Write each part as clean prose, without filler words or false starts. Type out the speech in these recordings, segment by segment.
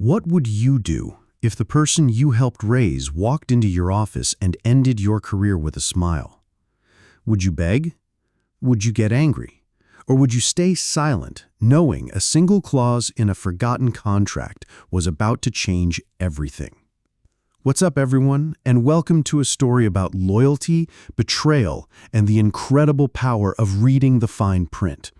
What would you do if the person you helped raise walked into your office and ended your career with a smile? Would you beg? Would you get angry? Or would you stay silent, knowing a single clause in a forgotten contract was about to change everything? What's up, everyone, and welcome to a story about loyalty, betrayal, and the incredible power of reading the fine print.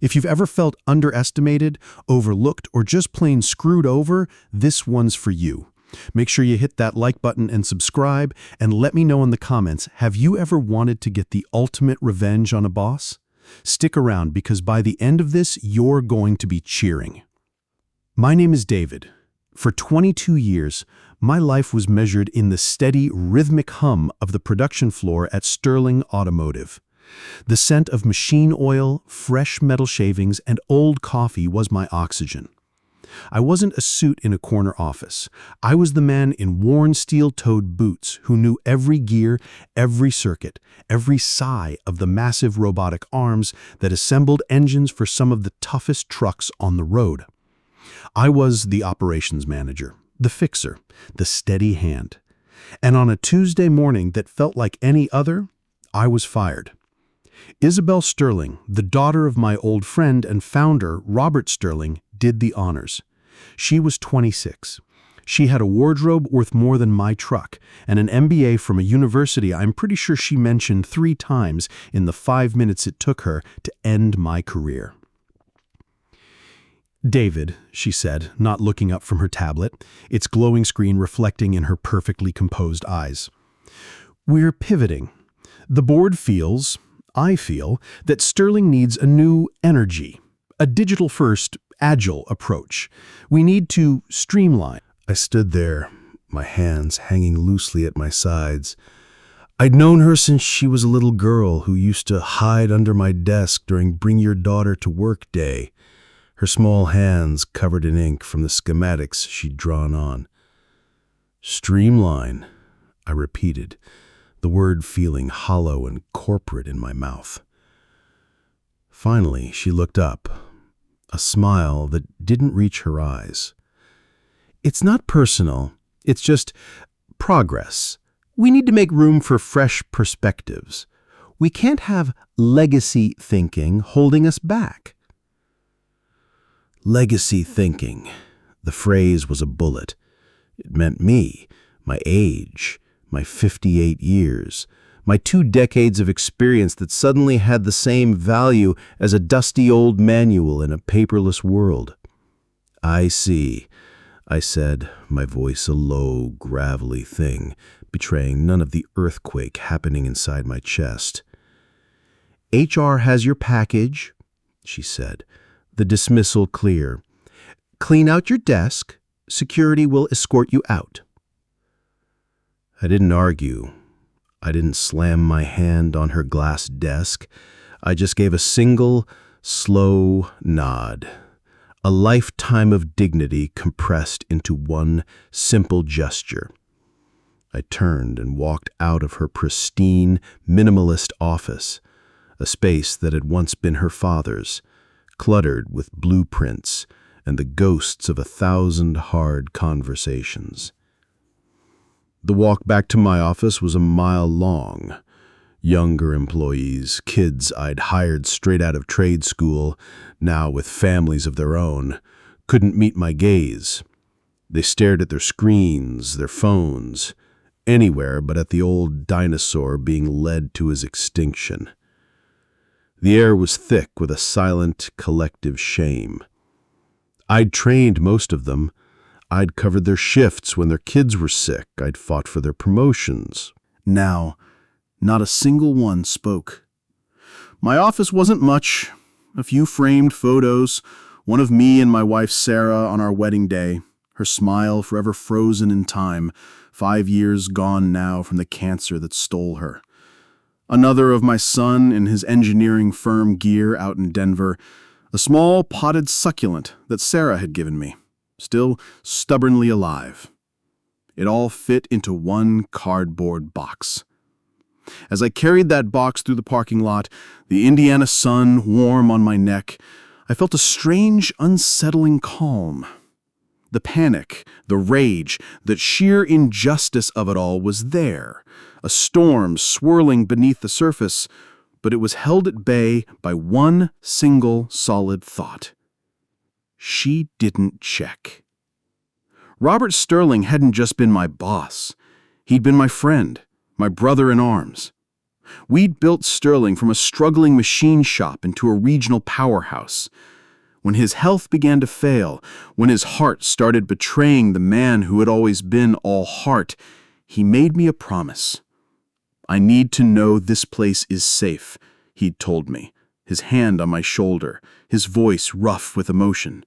If you've ever felt underestimated, overlooked, or just plain screwed over, this one's for you. Make sure you hit that like button and subscribe, and let me know in the comments, have you ever wanted to get the ultimate revenge on a boss? Stick around, because by the end of this, you're going to be cheering. My name is David. For 22 years, my life was measured in the steady, rhythmic hum of the production floor at Sterling Automotive. The scent of machine oil, fresh metal shavings, and old coffee was my oxygen. I wasn't a suit in a corner office. I was the man in worn steel-toed boots who knew every gear, every circuit, every sigh of the massive robotic arms that assembled engines for some of the toughest trucks on the road. I was the operations manager, the fixer, the steady hand. And on a Tuesday morning that felt like any other, I was fired. Isabel Sterling, the daughter of my old friend and founder, Robert Sterling, did the honors. She was 26. She had a wardrobe worth more than my truck, and an MBA from a university I'm pretty sure she mentioned 3 times in the 5 minutes it took her to end my career. "David," she said, not looking up from her tablet, its glowing screen reflecting in her perfectly composed eyes. "We're pivoting. The board feels, I feel, that Sterling needs a new energy, a digital-first, agile approach. We need to streamline." I stood there, my hands hanging loosely at my sides. I'd known her since she was a little girl who used to hide under my desk during Bring Your Daughter to Work Day, her small hands covered in ink from the schematics she'd drawn on. "Streamline," I repeated, the word feeling hollow and corporate in my mouth. Finally, she looked up, a smile that didn't reach her eyes. "It's not personal, it's just progress. We need to make room for fresh perspectives. We can't have legacy thinking holding us back." Legacy thinking. The phrase was a bullet. It meant me, my age, my 58 years, my 2 decades of experience that suddenly had the same value as a dusty old manual in a paperless world. "I see," I said, my voice a low, gravelly thing, betraying none of the earthquake happening inside my chest. "HR has your package," she said, the dismissal clear. "Clean out your desk. Security will escort you out." I didn't argue. I didn't slam my hand on her glass desk. I just gave a single, slow nod. A lifetime of dignity compressed into one simple gesture. I turned and walked out of her pristine, minimalist office, a space that had once been her father's, cluttered with blueprints and the ghosts of 1,000 hard conversations. The walk back to my office was a mile long. Younger employees, kids I'd hired straight out of trade school, now with families of their own, couldn't meet my gaze. They stared at their screens, their phones, anywhere but at the old dinosaur being led to his extinction. The air was thick with a silent, collective shame. I'd trained most of them. I'd covered their shifts when their kids were sick. I'd fought for their promotions. Now, not a single one spoke. My office wasn't much. A few framed photos, one of me and my wife Sarah on our wedding day, her smile forever frozen in time, 5 years gone now from the cancer that stole her. Another of my son in his engineering firm gear out in Denver, a small potted succulent that Sarah had given me, still stubbornly alive. It all fit into one cardboard box. As I carried that box through the parking lot, the Indiana sun warm on my neck, I felt a strange, unsettling calm. The panic, the rage, the sheer injustice of it all was there, a storm swirling beneath the surface, but it was held at bay by one single solid thought. She didn't check. Robert Sterling hadn't just been my boss. He'd been my friend, my brother in arms. We'd built Sterling from a struggling machine shop into a regional powerhouse. When his health began to fail, when his heart started betraying the man who had always been all heart, he made me a promise. "I need to know this place is safe," he'd told me, his hand on my shoulder, his voice rough with emotion.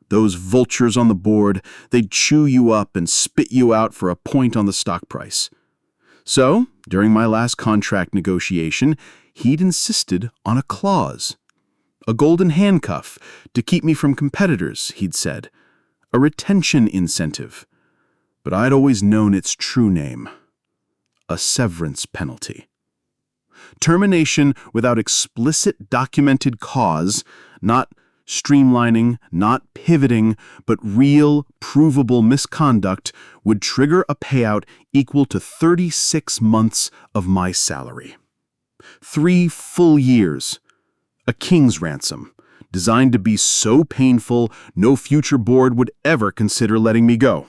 "Those vultures on the board, they'd chew you up and spit you out for a point on the stock price." So, during my last contract negotiation, he'd insisted on a clause. A golden handcuff to keep me from competitors, he'd said. A retention incentive. But I'd always known its true name. A severance penalty. Termination without explicit documented cause, not streamlining, not pivoting, but real, provable misconduct would trigger a payout equal to 36 months of my salary. 3 full years. A king's ransom, designed to be so painful no future board would ever consider letting me go.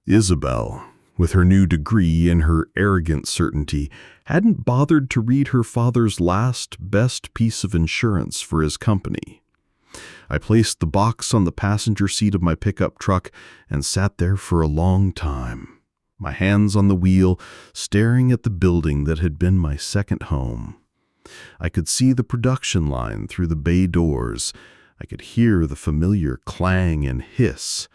Isabel, with her new degree and her arrogant certainty, hadn't bothered to read her father's last best piece of insurance for his company. I placed the box on the passenger seat of my pickup truck and sat there for a long time, my hands on the wheel, staring at the building that had been my second home. I could see the production line through the bay doors. I could hear the familiar clang and hiss.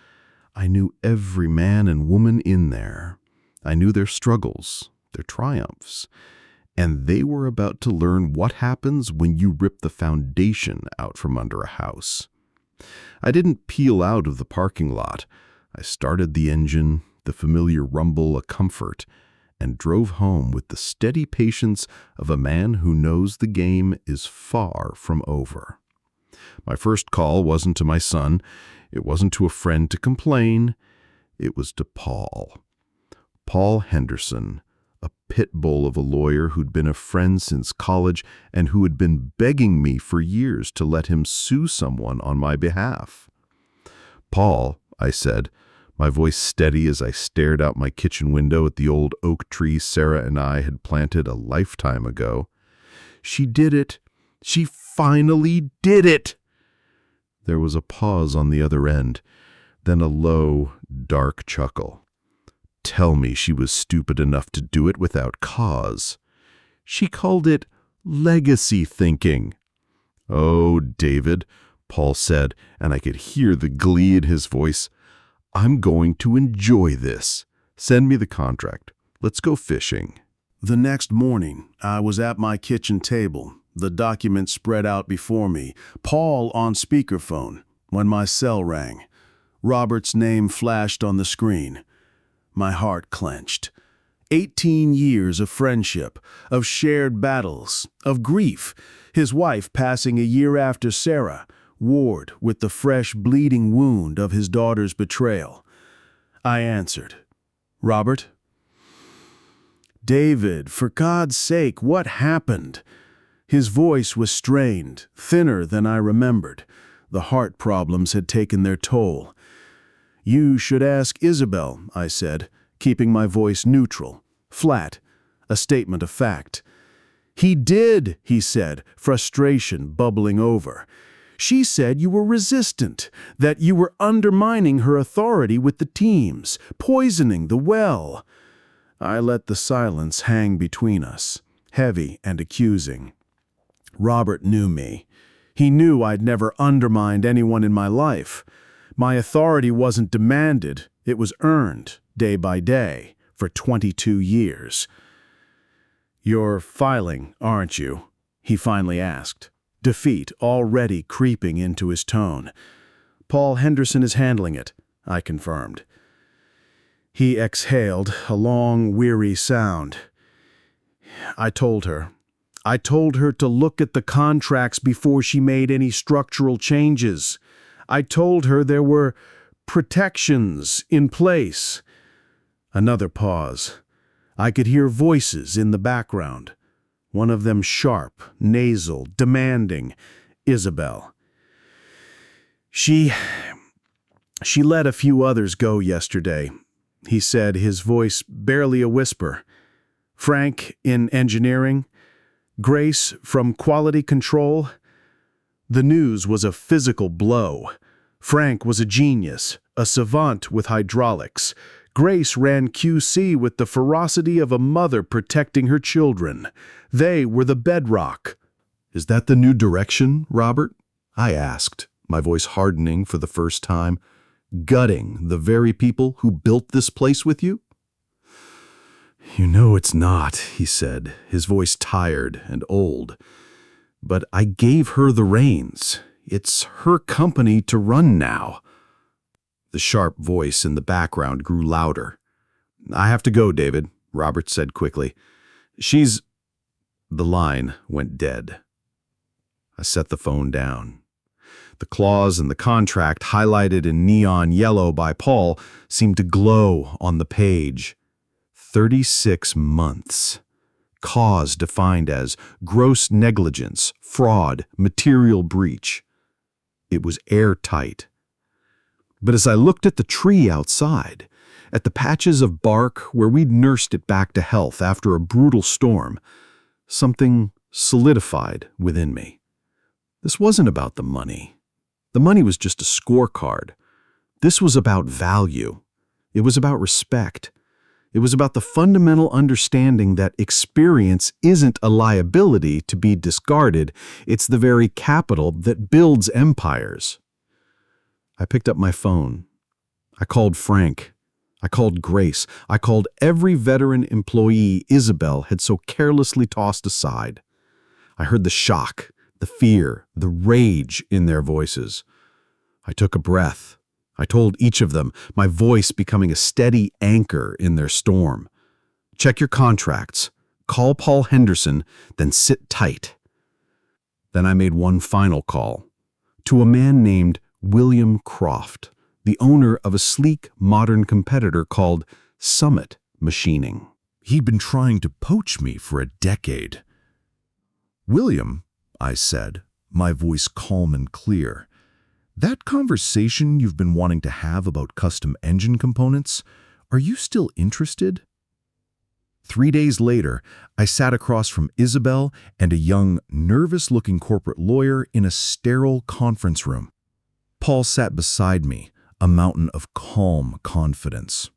I knew every man and woman in there. I knew their struggles, their triumphs, and they were about to learn what happens when you rip the foundation out from under a house. I didn't peel out of the parking lot. I started the engine, the familiar rumble a comfort, and drove home with the steady patience of a man who knows the game is far from over. My first call wasn't to my son. It wasn't to a friend to complain. It was to Paul. Paul Henderson, a pit bull of a lawyer who'd been a friend since college and who had been begging me for years to let him sue someone on my behalf. "Paul," I said, my voice steady as I stared out my kitchen window at the old oak tree Sarah and I had planted a lifetime ago. "She did it. She finally did it!" There was a pause on the other end, then a low, dark chuckle. "Tell me she was stupid enough to do it without cause. She called it legacy thinking." "Oh, David," Paul said, and I could hear the glee in his voice. "I'm going to enjoy this. Send me the contract. Let's go fishing." The next morning, I was at my kitchen table, the document spread out before me, Paul on speakerphone, when my cell rang. Robert's name flashed on the screen. My heart clenched. 18 years of friendship, of shared battles, of grief, his wife passing a year after Sarah, Ward with the fresh bleeding wound of his daughter's betrayal. I answered, "Robert?" "David, for God's sake, what happened?" His voice was strained, thinner than I remembered. The heart problems had taken their toll. "You should ask Isabel," I said, keeping my voice neutral, flat, a statement of fact. "He did," he said, frustration bubbling over. "She said you were resistant, that you were undermining her authority with the teams, poisoning the well." I let the silence hang between us, heavy and accusing. Robert knew me. He knew I'd never undermined anyone in my life. My authority wasn't demanded, it was earned, day by day, for 22 years. "You're filing, aren't you?" he finally asked, defeat already creeping into his tone. "Paul Henderson is handling it," I confirmed. He exhaled, a long, weary sound. I told her to look at the contracts before she made any structural changes. I told her there were protections in place. Another pause. I could hear voices in the background. One of them sharp, nasal, demanding. Isabel. She let a few others go yesterday, he said, his voice barely a whisper. Frank in engineering, Grace from quality control. The news was a physical blow. Frank was a genius, a savant with hydraulics. Grace ran QC with the ferocity of a mother protecting her children. They were the bedrock. "Is that the new direction, Robert?" I asked, my voice hardening for the first time. "Gutting the very people who built this place with you?" "You know it's not," he said, his voice tired and old. "But I gave her the reins. It's her company to run now." The sharp voice in the background grew louder. "I have to go, David," Robert said quickly. "She's—" The line went dead. I set the phone down. The clause in the contract, highlighted in neon yellow by Paul, seemed to glow on the page. 36 months. Cause defined as gross negligence, fraud, material breach. It was airtight. But as I looked at the tree outside, at the patches of bark where we'd nursed it back to health after a brutal storm, something solidified within me. This wasn't about the money. The money was just a scorecard. This was about value. It was about respect. It was about the fundamental understanding that experience isn't a liability to be discarded. It's the very capital that builds empires. I picked up my phone. I called Frank. I called Grace. I called every veteran employee Isabel had so carelessly tossed aside. I heard the shock, the fear, the rage in their voices. I took a breath. I told each of them, my voice becoming a steady anchor in their storm. "Check your contracts. Call Paul Henderson, then sit tight." Then I made one final call to a man named William Croft, the owner of a sleek, modern competitor called Summit Machining. He'd been trying to poach me for a decade. "William," I said, my voice calm and clear, "that conversation you've been wanting to have about custom engine components, are you still interested?" 3 days later, I sat across from Isabel and a young, nervous-looking corporate lawyer in a sterile conference room. Paul sat beside me, a mountain of calm confidence.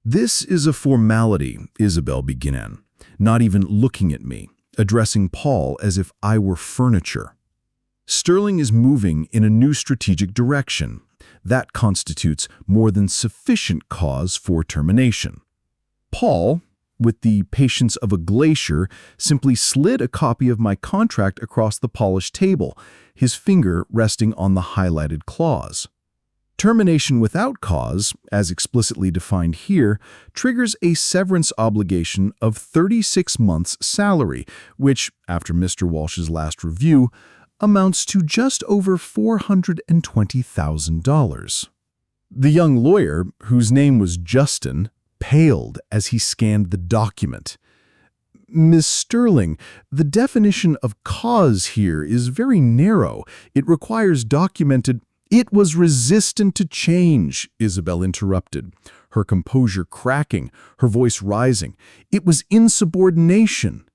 "This is a formality," Isabel began, not even looking at me, addressing Paul as if I were furniture. "Sterling is moving in a new strategic direction. That constitutes more than sufficient cause for termination." Paul, with the patience of a glacier, simply slid a copy of my contract across the polished table, his finger resting on the highlighted clause. Termination without cause, as explicitly defined here, triggers a severance obligation of 36 months' salary, which, after Mr. Walsh's last review, amounts to just over $420,000. The young lawyer, whose name was Justin, paled as he scanned the document. "Miss Sterling, the definition of cause here is very narrow. It requires documented—" "It was resistant to change," Isabel interrupted, her composure cracking, her voice rising. "It was insubordination."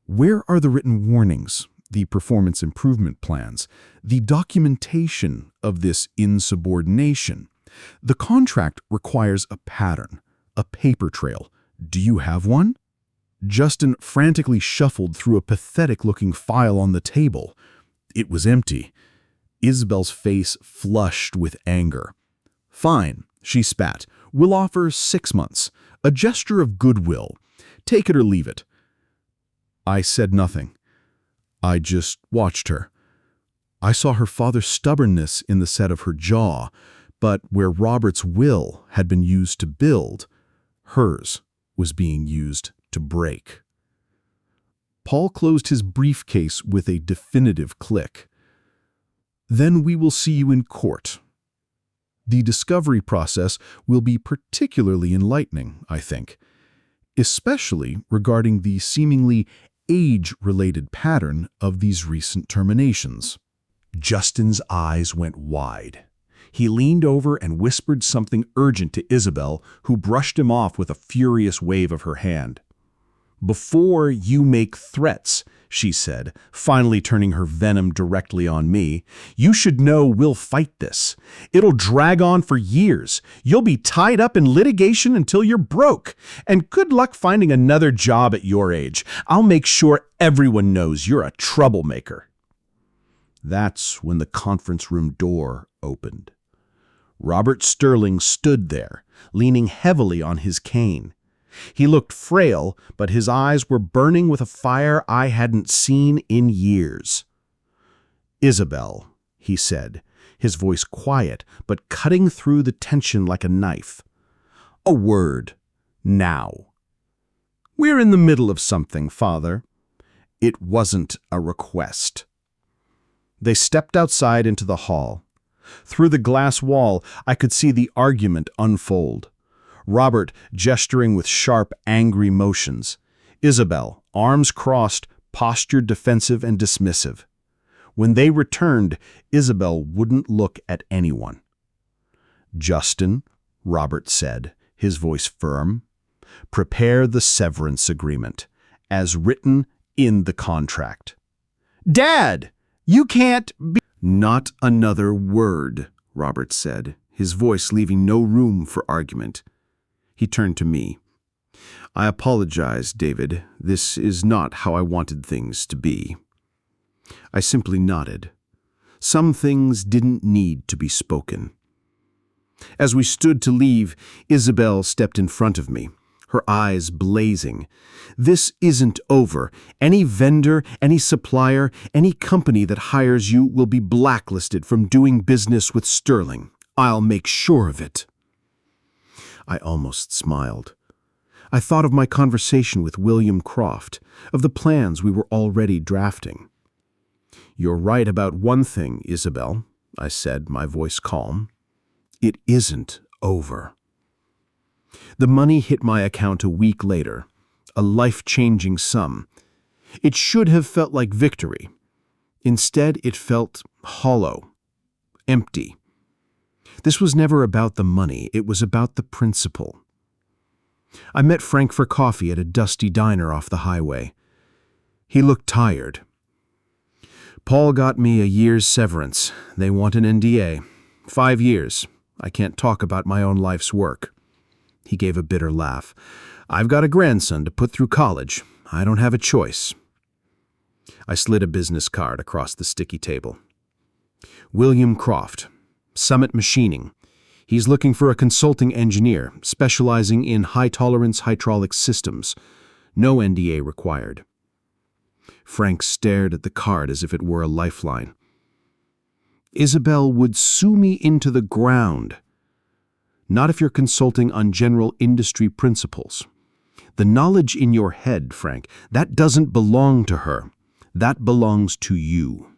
"Where are the written warnings, the performance improvement plans, the documentation of this insubordination? The contract requires a pattern, a paper trail. Do you have one?" Justin frantically shuffled through a pathetic-looking file on the table. It was empty. Isabel's face flushed with anger. "Fine," she spat. "We'll offer 6 months. A gesture of goodwill. Take it or leave it." I said nothing. I just watched her. I saw her father's stubbornness in the set of her jaw, but where Robert's will had been used to build, hers was being used to break. Paul closed his briefcase with a definitive click. "Then we will see you in court." The discovery process will be particularly enlightening, I think, especially regarding the seemingly age-related pattern of these recent terminations. Justin's eyes went wide. He leaned over and whispered something urgent to Isabel, who brushed him off with a furious wave of her hand. "Before you make threats," she said, finally turning her venom directly on me, "you should know we'll fight this. It'll drag on for years. You'll be tied up in litigation until you're broke. And good luck finding another job at your age. I'll make sure everyone knows you're a troublemaker." That's when the conference room door opened. Robert Sterling stood there, leaning heavily on his cane. He looked frail, but his eyes were burning with a fire I hadn't seen in years. "Isabel," he said, his voice quiet but cutting through the tension like a knife. "A word. Now." "We're in the middle of something, Father." "It wasn't a request." They stepped outside into the hall. Through the glass wall, I could see the argument unfold. Robert gesturing with sharp, angry motions. Isabel, arms crossed, postured defensive and dismissive. When they returned, Isabel wouldn't look at anyone. "Justin," Robert said, his voice firm, "prepare the severance agreement, as written in the contract." "Dad, you can't be—" "Not another word," Robert said, his voice leaving no room for argument. He turned to me. "I apologize, David. This is not how I wanted things to be." I simply nodded. Some things didn't need to be spoken. As we stood to leave, Isabel stepped in front of me, her eyes blazing. "This isn't over. Any vendor, any supplier, any company that hires you will be blacklisted from doing business with Sterling. I'll make sure of it." I almost smiled. I thought of my conversation with William Croft, of the plans we were already drafting. "You're right about one thing, Isabel," I said, my voice calm. "It isn't over." The money hit my account a week later, a life-changing sum. It should have felt like victory. Instead, it felt hollow, empty. This was never about the money, it was about the principle. I met Frank for coffee at a dusty diner off the highway. He looked tired. "Paul got me a year's severance. They want an NDA. 5 years. I can't talk about my own life's work." He gave a bitter laugh. "I've got a grandson to put through college. I don't have a choice." I slid a business card across the sticky table. "William Croft, Summit Machining. He's looking for a consulting engineer, specializing in high-tolerance hydraulic systems. No NDA required." Frank stared at the card as if it were a lifeline. "Isabel would sue me into the ground. Not if you're consulting on general industry principles. The knowledge in your head, Frank, that doesn't belong to her. That belongs to you."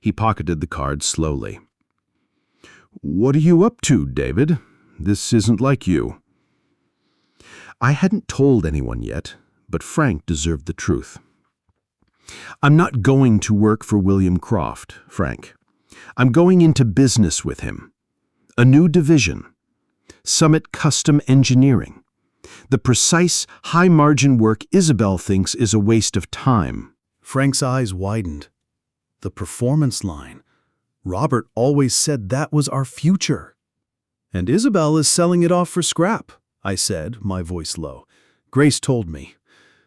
He pocketed the card slowly. "What are you up to, David? This isn't like you." I hadn't told anyone yet, but Frank deserved the truth. "I'm not going to work for William Croft, Frank. I'm going into business with him. A new division. Summit Custom Engineering. The precise, high-margin work Isabel thinks is a waste of time." Frank's eyes widened. The performance line. Robert always said that was our future. "And Isabel is selling it off for scrap," I said, my voice low. "Grace told me.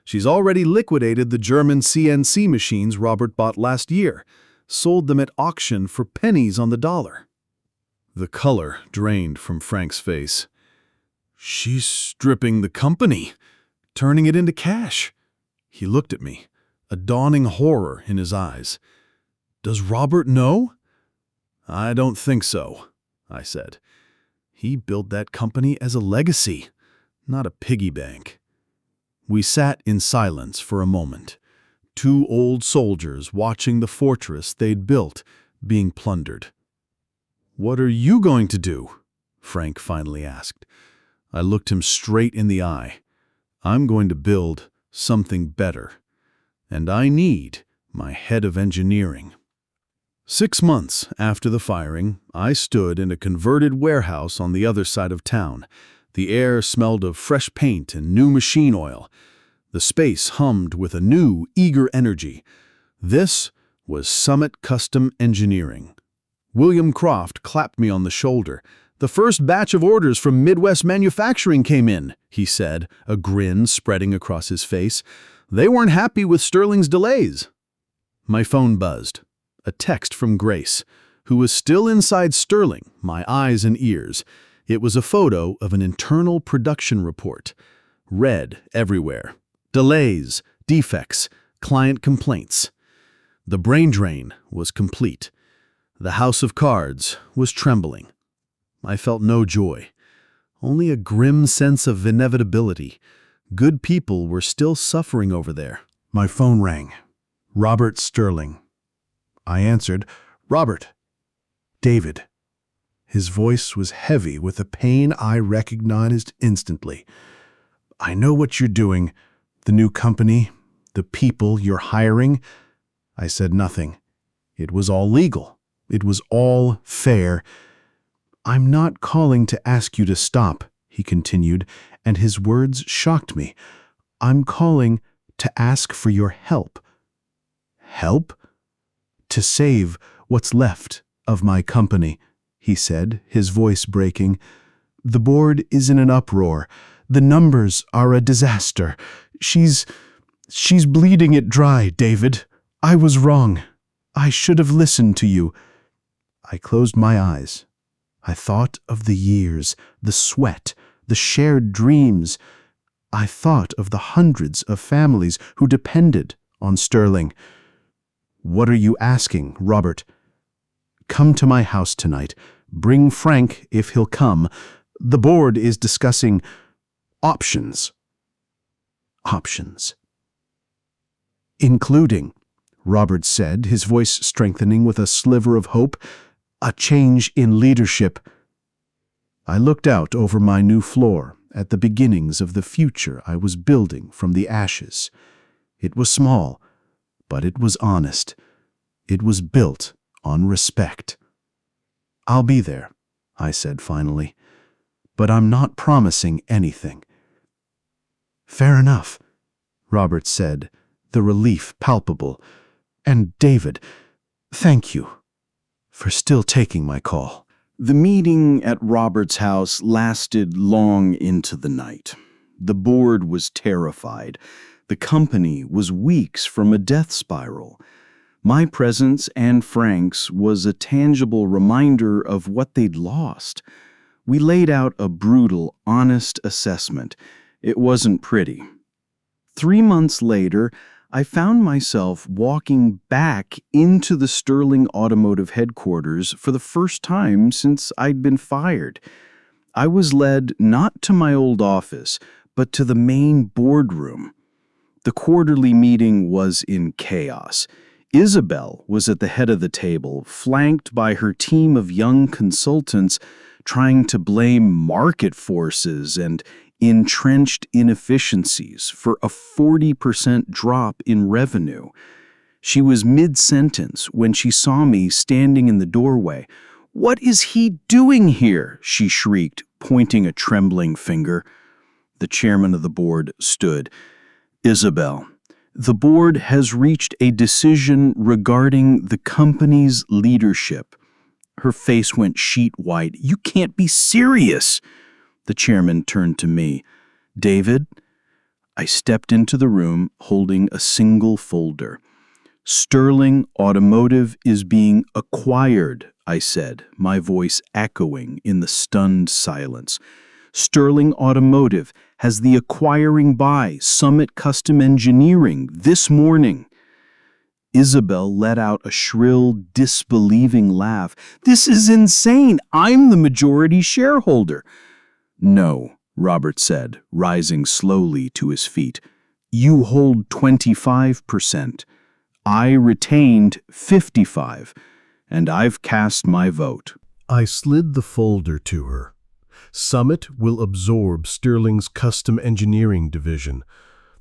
She's already liquidated the German CNC machines Robert bought last year, sold them at auction for pennies on the dollar." The color drained from Frank's face. "She's stripping the company, turning it into cash." He looked at me, a dawning horror in his eyes. "Does Robert know?" "I don't think so," I said. "He built that company as a legacy, not a piggy bank." We sat in silence for a moment, two old soldiers watching the fortress they'd built being plundered. "What are you going to do?" Frank finally asked. I looked him straight in the eye. "I'm going to build something better. And I need my head of engineering." 6 months after the firing, I stood in a converted warehouse on the other side of town. The air smelled of fresh paint and new machine oil. The space hummed with a new, eager energy. This was Summit Custom Engineering. William Croft clapped me on the shoulder. "The first batch of orders from Midwest Manufacturing came in," he said, a grin spreading across his face. "They weren't happy with Sterling's delays." My phone buzzed. A text from Grace, who was still inside Sterling, my eyes and ears. It was a photo of an internal production report. Red everywhere. Delays, defects, client complaints. The brain drain was complete. The house of cards was trembling. I felt no joy, only a grim sense of inevitability. Good people were still suffering over there. My phone rang. Robert Sterling. I answered, "Robert." "David." His voice was heavy with a pain I recognized instantly. "I know what you're doing, the new company, the people you're hiring." I said nothing. It was all legal. It was all fair. "I'm not calling to ask you to stop," he continued, and his words shocked me. "I'm calling to ask for your help." "Help?" "To save what's left of my company," he said, his voice breaking. "The board is in an uproar. The numbers are a disaster. She's bleeding it dry, David. I was wrong. I should have listened to you." I closed my eyes. I thought of the years, the sweat, the shared dreams. I thought of the hundreds of families who depended on Sterling. "What are you asking, Robert?" "Come to my house tonight. Bring Frank if he'll come. The board is discussing options." Options. "Including," Robert said, his voice strengthening with a sliver of hope, "a change in leadership." I looked out over my new floor at the beginnings of the future I was building from the ashes. It was small, but it was honest. It was built on respect. "I'll be there," I said finally, "but I'm not promising anything." "Fair enough," Robert said, the relief palpable. "And David, thank you for still taking my call." The meeting at Robert's house lasted long into the night. The board was terrified. The company was weeks from a death spiral. My presence and Frank's was a tangible reminder of what they'd lost. We laid out a brutal, honest assessment. It wasn't pretty. 3 months later, I found myself walking back into the Sterling Automotive headquarters for the first time since I'd been fired. I was led not to my old office, but to the main boardroom. The quarterly meeting was in chaos. Isabel was at the head of the table, flanked by her team of young consultants trying to blame market forces and entrenched inefficiencies for a 40% drop in revenue. She was mid-sentence when she saw me standing in the doorway. "What is he doing here?" she shrieked, pointing a trembling finger. The chairman of the board stood. "Isabel, the board has reached a decision regarding the company's leadership." Her face went sheet white. "You can't be serious." The chairman turned to me. "David?" I stepped into the room holding a single folder. "Sterling Automotive is being acquired," I said, my voice echoing in the stunned silence. "Sterling Automotive has the acquiring by Summit Custom Engineering this morning." Isabel let out a shrill, disbelieving laugh. "This is insane! I'm the majority shareholder." "No," Robert said, rising slowly to his feet. "You hold 25%. I retained 55, and I've cast my vote." I slid the folder to her. Summit will absorb Sterling's custom engineering division.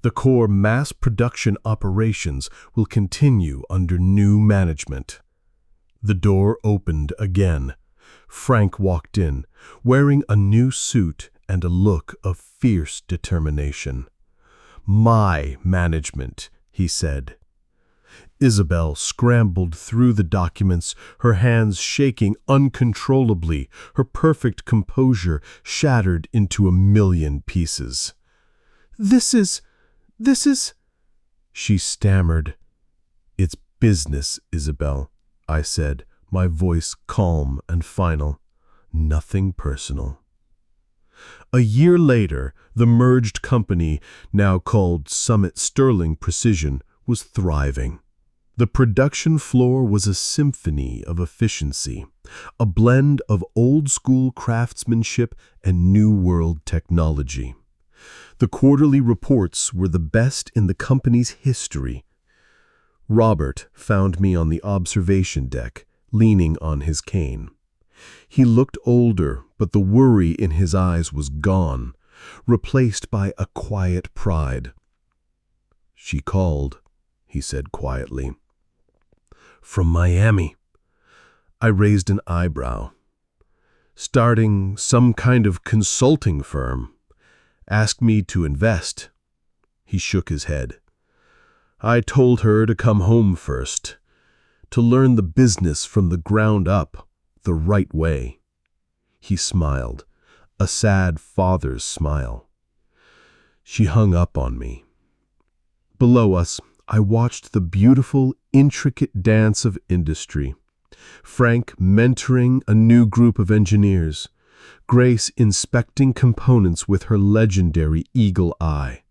The core mass production operations will continue under new management. The door opened again. Frank walked in, wearing a new suit and a look of fierce determination. "My management," he said. Isabel scrambled through the documents, her hands shaking uncontrollably, her perfect composure shattered into a million pieces. This is... She stammered. "It's business, Isabel," I said, my voice calm and final. "Nothing personal." A year later, the merged company, now called Summit Sterling Precision, was thriving. The production floor was a symphony of efficiency, a blend of old-school craftsmanship and new-world technology. The quarterly reports were the best in the company's history. Robert found me on the observation deck, leaning on his cane. He looked older, but the worry in his eyes was gone, replaced by a quiet pride. "She called," he said quietly. "From Miami." I raised an eyebrow. "Starting some kind of consulting firm. Asked me to invest." He shook his head. "I told her to come home first, to learn the business from the ground up, the right way." He smiled, a sad father's smile. She hung up on me. Below us, I watched the beautiful, intricate dance of industry. Frank mentoring a new group of engineers. Grace inspecting components with her legendary eagle eye.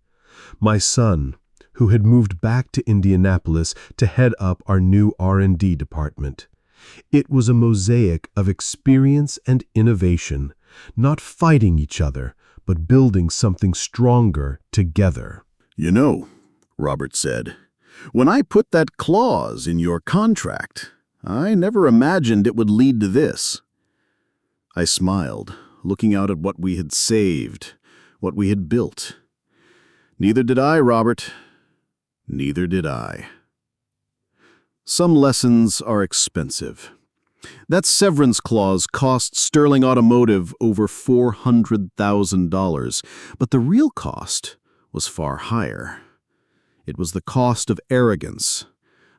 My son, who had moved back to Indianapolis to head up our new R&D department. It was a mosaic of experience and innovation, not fighting each other, but building something stronger together. "You know," Robert said, "when I put that clause in your contract, I never imagined it would lead to this." I smiled, looking out at what we had saved, what we had built. "Neither did I, Robert. Neither did I." Some lessons are expensive. That severance clause cost Sterling Automotive over $400,000, but the real cost was far higher. It was the cost of arrogance,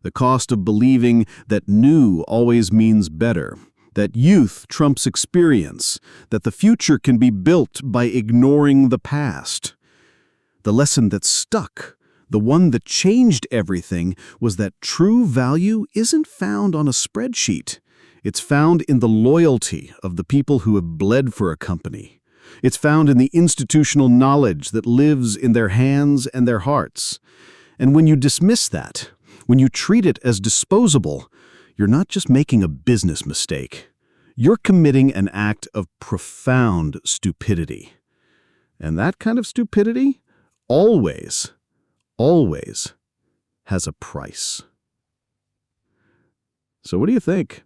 the cost of believing that new always means better, that youth trumps experience, that the future can be built by ignoring the past. The lesson that stuck, the one that changed everything, was that true value isn't found on a spreadsheet. It's found in the loyalty of the people who have bled for a company. It's found in the institutional knowledge that lives in their hands and their hearts. And when you dismiss that, when you treat it as disposable, you're not just making a business mistake. You're committing an act of profound stupidity. And that kind of stupidity always has a price. So what do you think?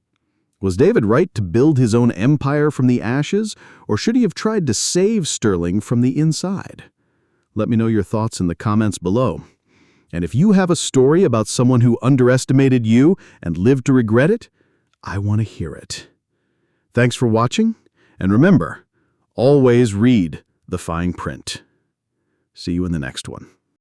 Was David right to build his own empire from the ashes, or should he have tried to save Sterling from the inside? Let me know your thoughts in the comments below. And if you have a story about someone who underestimated you and lived to regret it, I want to hear it. Thanks for watching, and remember, always read the fine print. See you in the next one.